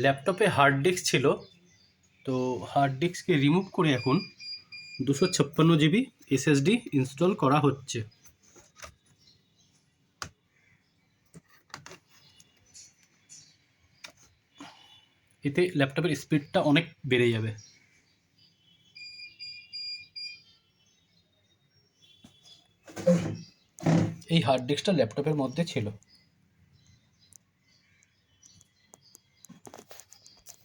ল্যাপটপে hard disk ছিল, তো হার্ড ডিস্ককে রিমুভ করে এখন 256 জিবি এসএসডি ইনস্টল করা হচ্ছে। এতে ল্যাপটপের স্পিডটা অনেক বেড়ে যাবে। এই হার্ড ডিস্কটা ল্যাপটপের মধ্যে ছিল।